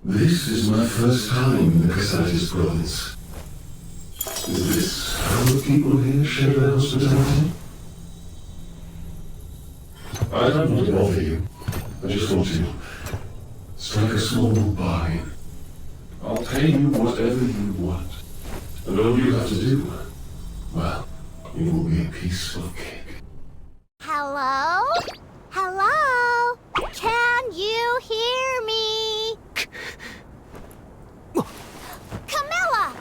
This is my first time in the Casatis province. Is this how the people here share their hospitality? I don't want to bother you. I just want to strike a small bargain. I'll pay you whatever you want. And all you have to do, well, it will be a piece of cake. Hello? Hello? Can you hear me? Camilla!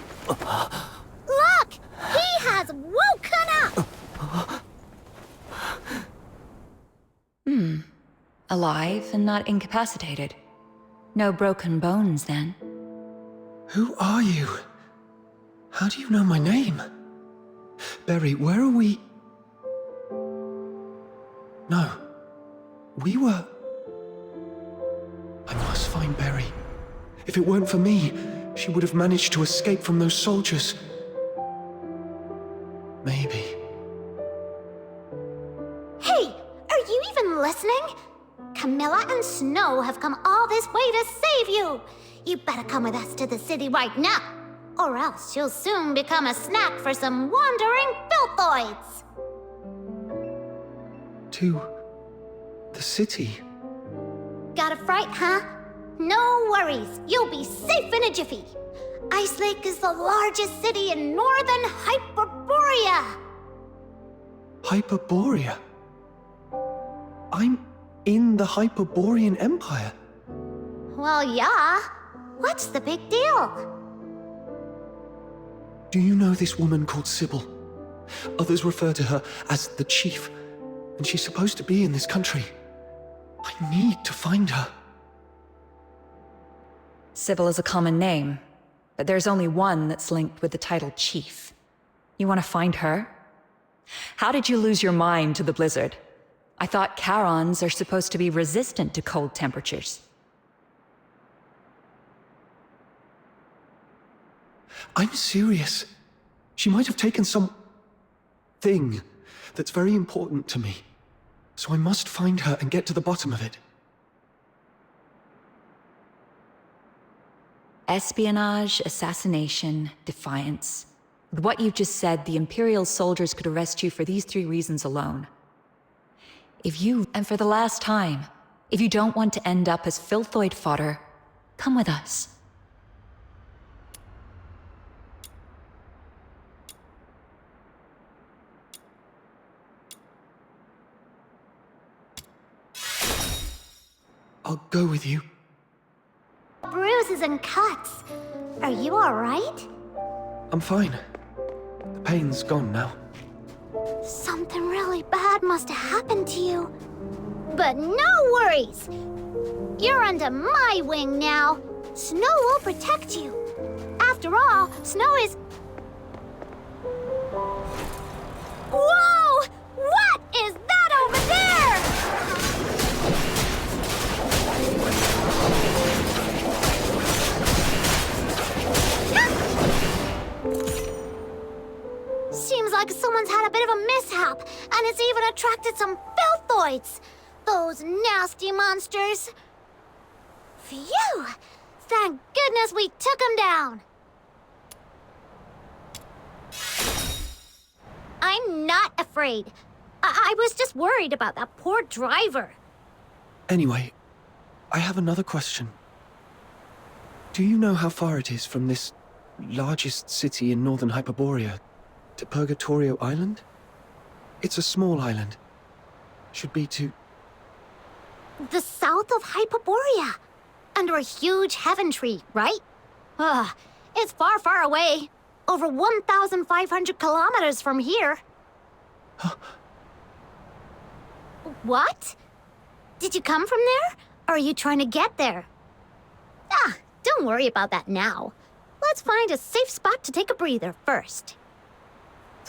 Look! He has woken up! Alive and not incapacitated. No broken bones, then. Who are you? How do you know my name? Berry, where are we? No. We were... I must find Berry. If it weren't for me, she would have managed to escape from those soldiers. Maybe. Hey! Are you even listening? Camilla and Snow have come all this way to save you! You better come with us to the city right now, or else you'll soon become a snack for some wandering filthoids! To... the city? Got a fright, huh? No worries, you'll be safe in a jiffy. Ice Lake is the largest city in northern Hyperborea. Hyperborea? I'm in the Hyperborean Empire. Well, yeah. What's the big deal? Do you know this woman called Sybil? Others refer to her as the Chief, and she's supposed to be in this country. I need to find her. Sybil is a common name, but there's only one that's linked with the title Chief. You want to find her? How did you lose your mind to the blizzard? I thought Charons are supposed to be resistant to cold temperatures. I'm serious. She might have taken some... thing that's very important to me. So I must find her and get to the bottom of it. Espionage, assassination, defiance. With what you've just said, the Imperial soldiers could arrest you for these 3 reasons alone. If you, and for the last time, if you don't want to end up as filthoid fodder, come with us. I'll go with you. Bruises and cuts. Are you all right? I'm fine. The pain's gone now. Something really bad must have happened to you. But no worries! You're under my wing now. Snow will protect you. After all, Snow is... Whoa! What is that over there? Seems like someone's had a bit of a mishap, and it's even attracted some filthoids. Those nasty monsters. Phew! Thank goodness we took them down. I'm not afraid. I was just worried about that poor driver. Anyway, I have another question. Do you know how far it is from this largest city in northern Hyperborea to Purgatorio Island? It's a small island. Should be to... The south of Hyperborea. Under a huge heaven tree, right? Ugh, it's far, far away. Over 1,500 kilometers from here. Huh. What? Did you come from there? Or are you trying to get there? Ah, don't worry about that now. Let's find a safe spot to take a breather first.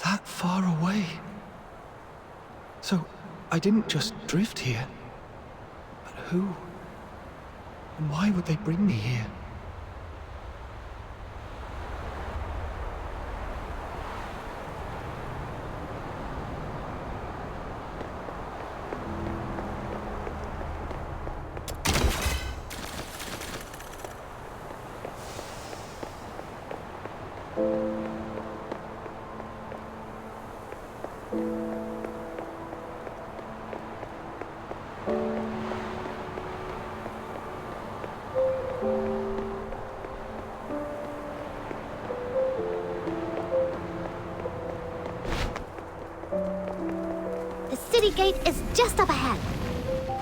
That far away? So, I didn't just drift here. But who? And why would they bring me here? The city gate is just up ahead.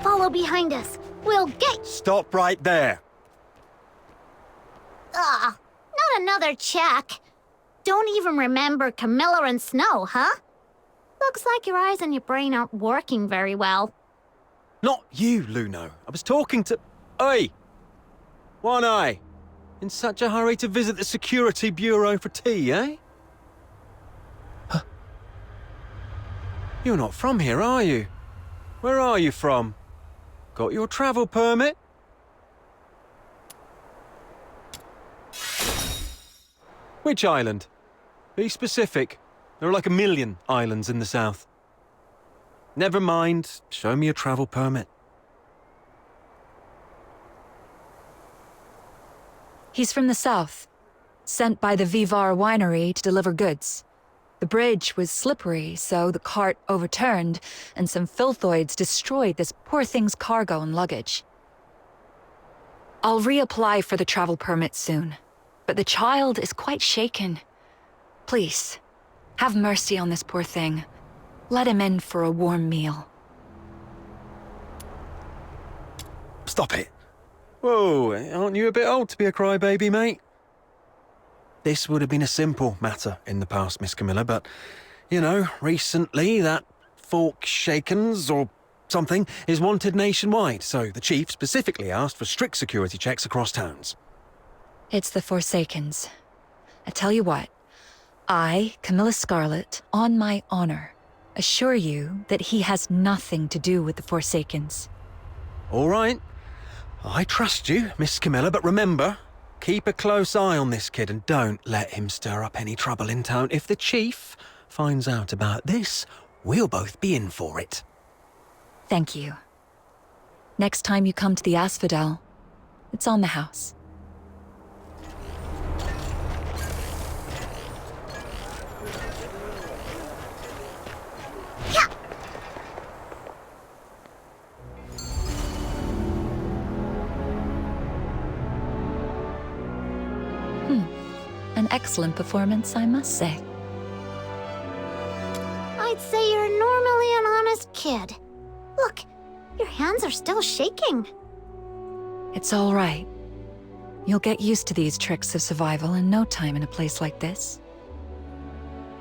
Follow behind us. We'll get... Stop right there. Ah, not another check. Don't even remember Camilla and Snow, huh? Looks like your eyes and your brain aren't working very well. Not you, Luno. I was talking to... Oi! One Eye. In such a hurry to visit the Security Bureau for tea, eh? Huh. You're not from here, are you? Where are you from? Got your travel permit? Which island? Be specific. There are like 1 million islands in the south. Never mind. Show me your travel permit. He's from the south, sent by the Vivar winery to deliver goods. The bridge was slippery, so the cart overturned, and some filthoids destroyed this poor thing's cargo and luggage. I'll reapply for the travel permit soon, but the child is quite shaken. Please, have mercy on this poor thing. Let him in for a warm meal. Stop it. Whoa, aren't you a bit old to be a crybaby, mate? This would have been a simple matter in the past, Miss Camilla, but, you know, recently that Fork Shakens or something is wanted nationwide, so the chief specifically asked for strict security checks across towns. It's the Forsakens. I tell you what, I, Camilla Scarlet, on my honor, assure you that he has nothing to do with the Forsakens. All right. I trust you, Miss Camilla, but remember, keep a close eye on this kid and don't let him stir up any trouble in town. If the chief finds out about this, we'll both be in for it. Thank you. Next time you come to the Asphodel, it's on the house. An excellent performance, I must say. I'd say you're normally an honest kid. Look, your hands are still shaking. It's all right. You'll get used to these tricks of survival in no time in a place like this.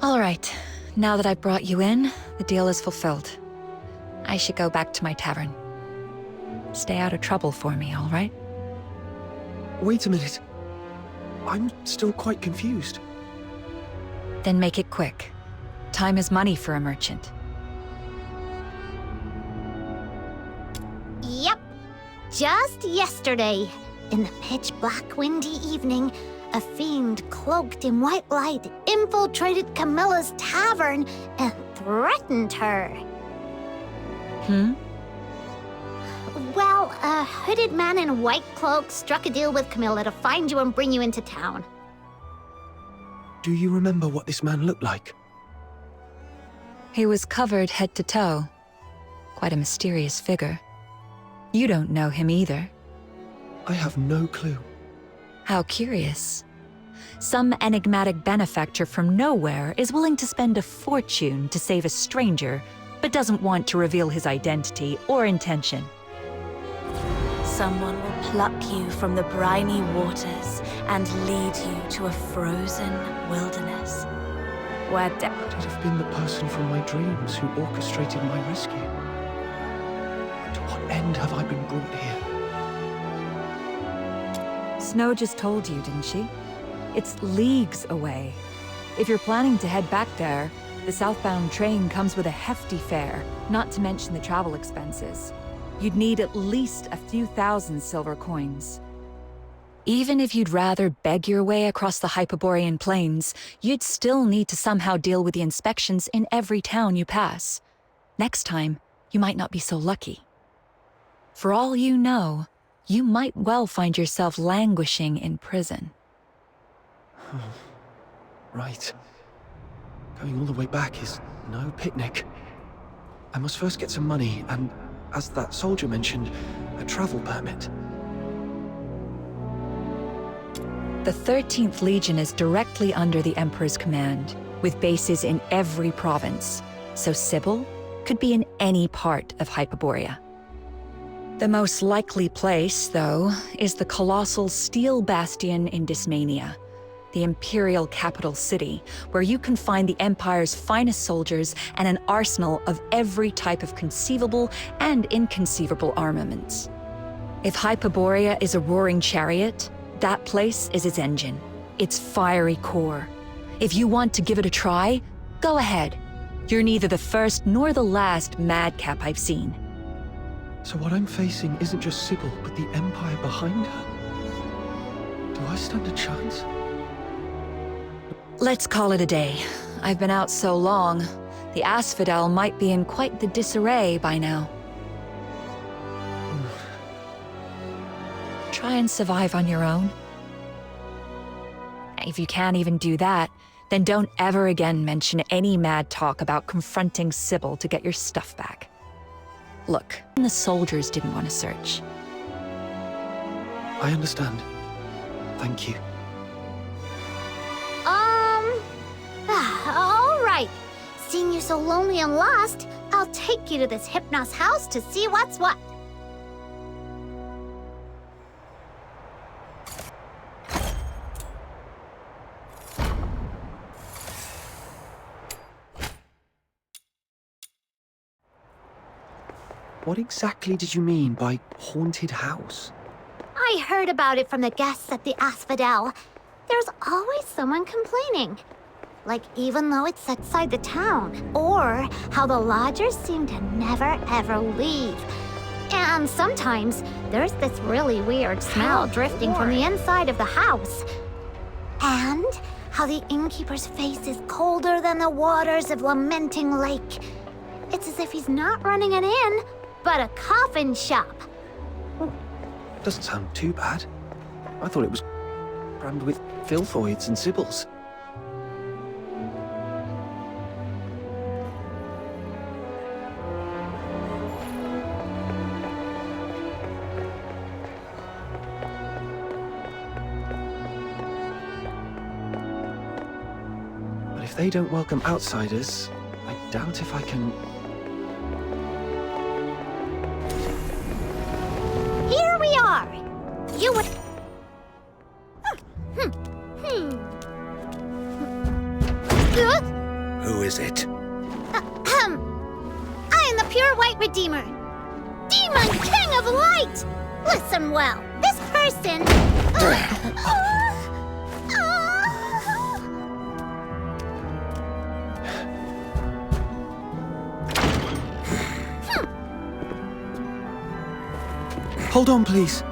All right, now that I've brought you in, the deal is fulfilled. I should go back to my tavern. Stay out of trouble for me, all right? Wait a minute. I'm still quite confused. Then make it quick. Time is money for a merchant. Yep. Just yesterday, in the pitch-black windy evening, a fiend cloaked in white light infiltrated Camilla's tavern and threatened her. Well, a hooded man in a white cloak struck a deal with Camilla to find you and bring you into town. Do you remember what this man looked like? He was covered head to toe. Quite a mysterious figure. You don't know him either. I have no clue. How curious. Some enigmatic benefactor from nowhere is willing to spend a fortune to save a stranger, but doesn't want to reveal his identity or intention. Someone will pluck you from the briny waters and lead you to a frozen wilderness, where Could it have been the person from my dreams who orchestrated my rescue? But what end have I been brought here? Snow just told you, didn't she? It's leagues away. If you're planning to head back there, the southbound train comes with a hefty fare, not to mention the travel expenses. You'd need at least a few thousand silver coins. Even if you'd rather beg your way across the Hyperborean plains, you'd still need to somehow deal with the inspections in every town you pass. Next time, you might not be so lucky. For all you know, you might well find yourself languishing in prison. Right. Going all the way back is no picnic. I must first get some money and, as that soldier mentioned, a travel permit. The 13th Legion is directly under the Emperor's command, with bases in every province, so Sybil could be in any part of Hyperborea. The most likely place, though, is the colossal Steel Bastion in Dysmania, the Imperial capital city, where you can find the Empire's finest soldiers and an arsenal of every type of conceivable and inconceivable armaments. If Hyperborea is a roaring chariot, that place is its engine, its fiery core. If you want to give it a try, go ahead. You're neither the first nor the last madcap I've seen. So what I'm facing isn't just Sybil, but the Empire behind her? Do I stand a chance? Let's call it a day. I've been out so long, the Asphodel might be in quite the disarray by now. Try and survive on your own. If you can't even do that, then don't ever again mention any mad talk about confronting Sybil to get your stuff back. Look, the soldiers didn't want to search. I understand. Thank you. All right. Seeing you so lonely and lost, I'll take you to this Hypnos house to see what's what. What exactly did you mean by haunted house? I heard about it from the guests at the Asphodel. There's always someone complaining. Like even though it's outside the town. Or how the lodgers seem to never ever leave. And sometimes there's this really weird smell drifting from the inside of the house. And how the innkeeper's face is colder than the waters of Lamenting Lake. It's as if he's not running an inn, but a coffin shop. Doesn't sound too bad. I thought it was crammed with filthoids and Sybils. But if they don't welcome outsiders, I doubt if I can... Here we are! You would... Who is it? I am the pure white redeemer. Demon King of Light! Listen well, this person... Hold on, please.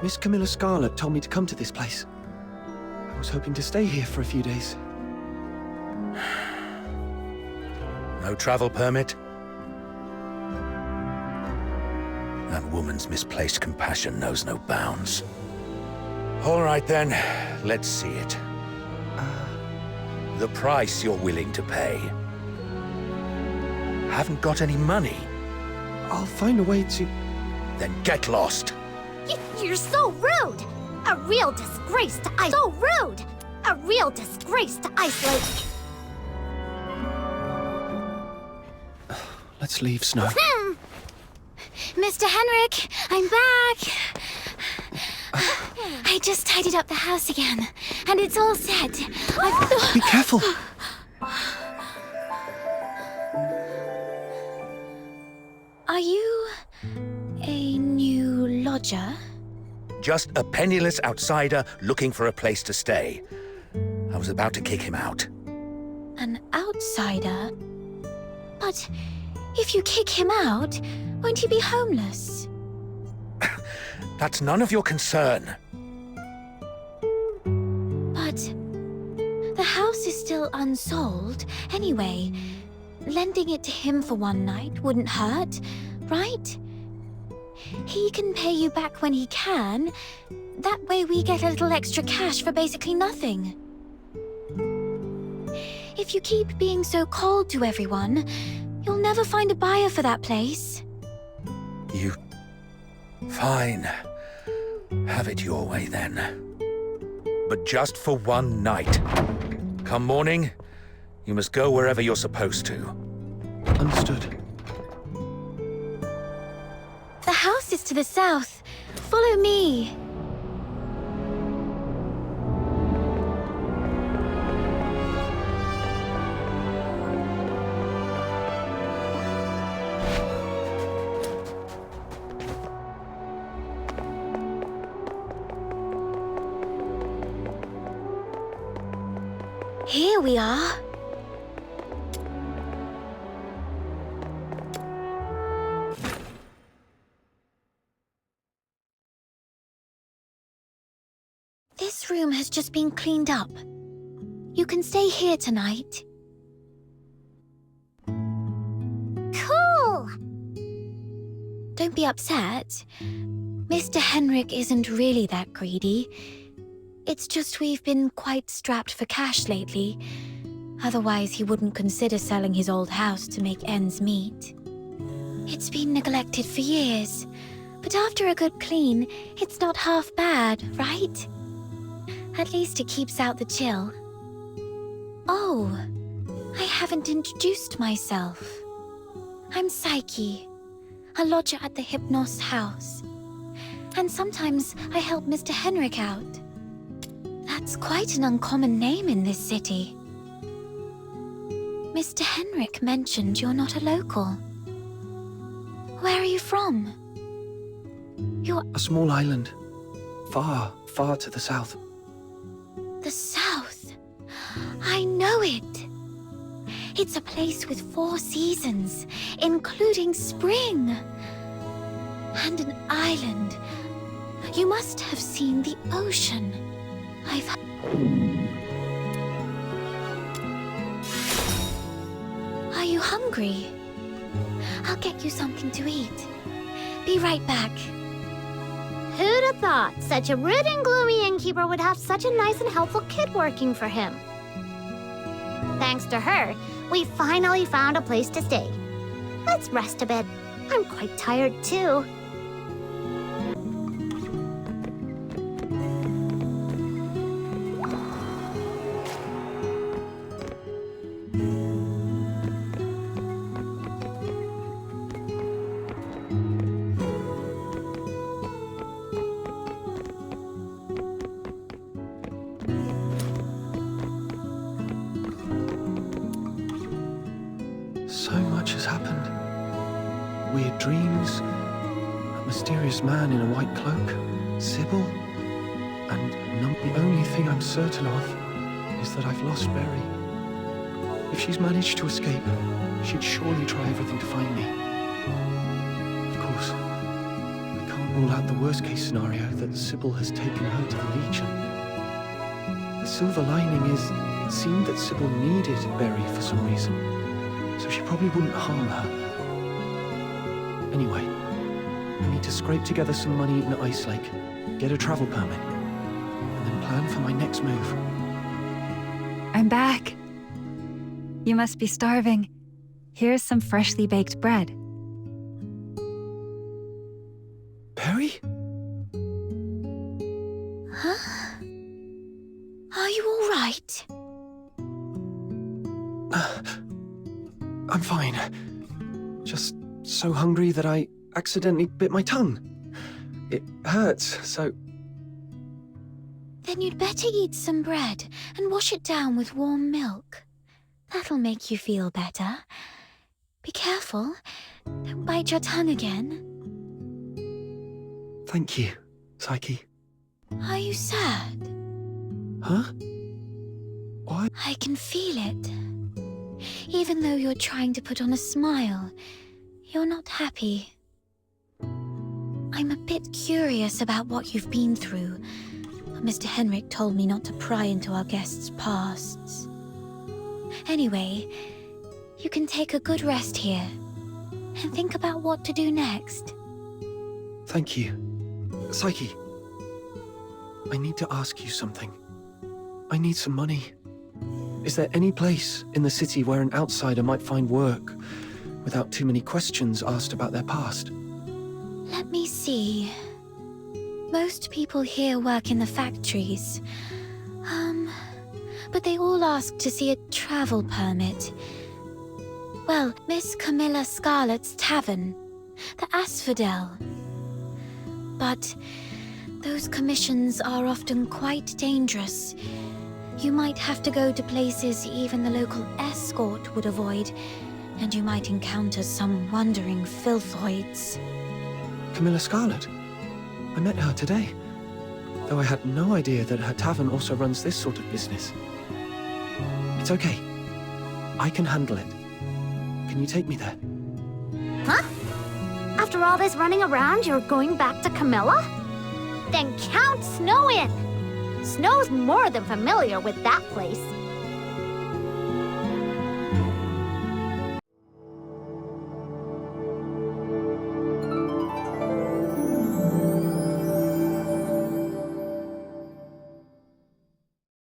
Miss Camilla Scarlet told me to come to this place. I was hoping to stay here for a few days. No travel permit? That woman's misplaced compassion knows no bounds. All right then, let's see it. The price you're willing to pay. Haven't got any money? I'll find a way to... Then get lost. You're so rude! A real disgrace to isolate. So rude! A real disgrace to isolate. Let's leave, Snow. Mr. Henrik, I'm back. I just tidied up the house again, and it's all set. Be careful! Are you a new lodger? Just a penniless outsider looking for a place to stay. I was about to kick him out. An outsider? But if you kick him out, won't he be homeless? That's none of your concern. But the house is still unsold. Anyway, lending it to him for one night wouldn't hurt, right? He can pay you back when he can. That way we get a little extra cash for basically nothing. If you keep being so cold to everyone, you'll never find a buyer for that place. You... Fine. Have it your way then. But just for one night. Come morning, you must go wherever you're supposed to. Understood. The house is to the south. Follow me. Here we are. This room has just been cleaned up. You can stay here tonight. Cool! Don't be upset. Mr. Henrik isn't really that greedy. It's just we've been quite strapped for cash lately. Otherwise, he wouldn't consider selling his old house to make ends meet. It's been neglected for years, but after a good clean, it's not half bad, right? At least it keeps out the chill. Oh, I haven't introduced myself. I'm Psyche, a lodger at the Hypnos house. And sometimes I help Mr. Henrik out. That's quite an uncommon name in this city. Mr. Henrik mentioned you're not a local. Where are you from? You're... A small island. Far, far to the south. The south. I know it. It's a place with 4 seasons, including spring. And an island. You must have seen the ocean. Are you hungry? I'll get you something to eat. Be right back. Who'd have thought such a rude and gloomy innkeeper would have such a nice and helpful kid working for him? Thanks to her, we finally found a place to stay. Let's rest a bit. I'm quite tired too. So much has happened. Weird dreams, a mysterious man in a white cloak, Sybil, and the only thing I'm certain of is that I've lost Berry. If she's managed to escape, she'd surely try everything to find me. Of course, I can't rule out the worst-case scenario that Sybil has taken her to the Legion. The silver lining is, it seemed that Sybil needed Berry for some reason, so she probably wouldn't harm her. Anyway, I need to scrape together some money in Ice Lake, get a travel permit, and then plan for my next move. I'm back. You must be starving. Here's some freshly baked bread. Berry? Huh? Are you all right? I'm fine. Just so hungry that I accidentally bit my tongue. It hurts, so... Then you'd better eat some bread and wash it down with warm milk. That'll make you feel better. Be careful. Don't bite your tongue again. Thank you, Psyche. Are you sad? Huh? Why? I can feel it. Even though you're trying to put on a smile, you're not happy. I'm a bit curious about what you've been through, but Mr. Henrik told me not to pry into our guests' pasts. Anyway, you can take a good rest here and think about what to do next. Thank you. Psyche, I need to ask you something. I need some money. Is there any place in the city where an outsider might find work without too many questions asked about their past? Let me see. Most people here work in the factories. But they all ask to see a travel permit. Well, Miss Camilla Scarlet's tavern, the Asphodel. But those commissions are often quite dangerous. You might have to go to places even the local escort would avoid, and you might encounter some wandering filthoids. Camilla Scarlet? I met her today, though I had no idea that her tavern also runs this sort of business. It's okay. I can handle it. Can you take me there? Huh? After all this running around, you're going back to Camilla? Then count Snow in! Snow's more than familiar with that place.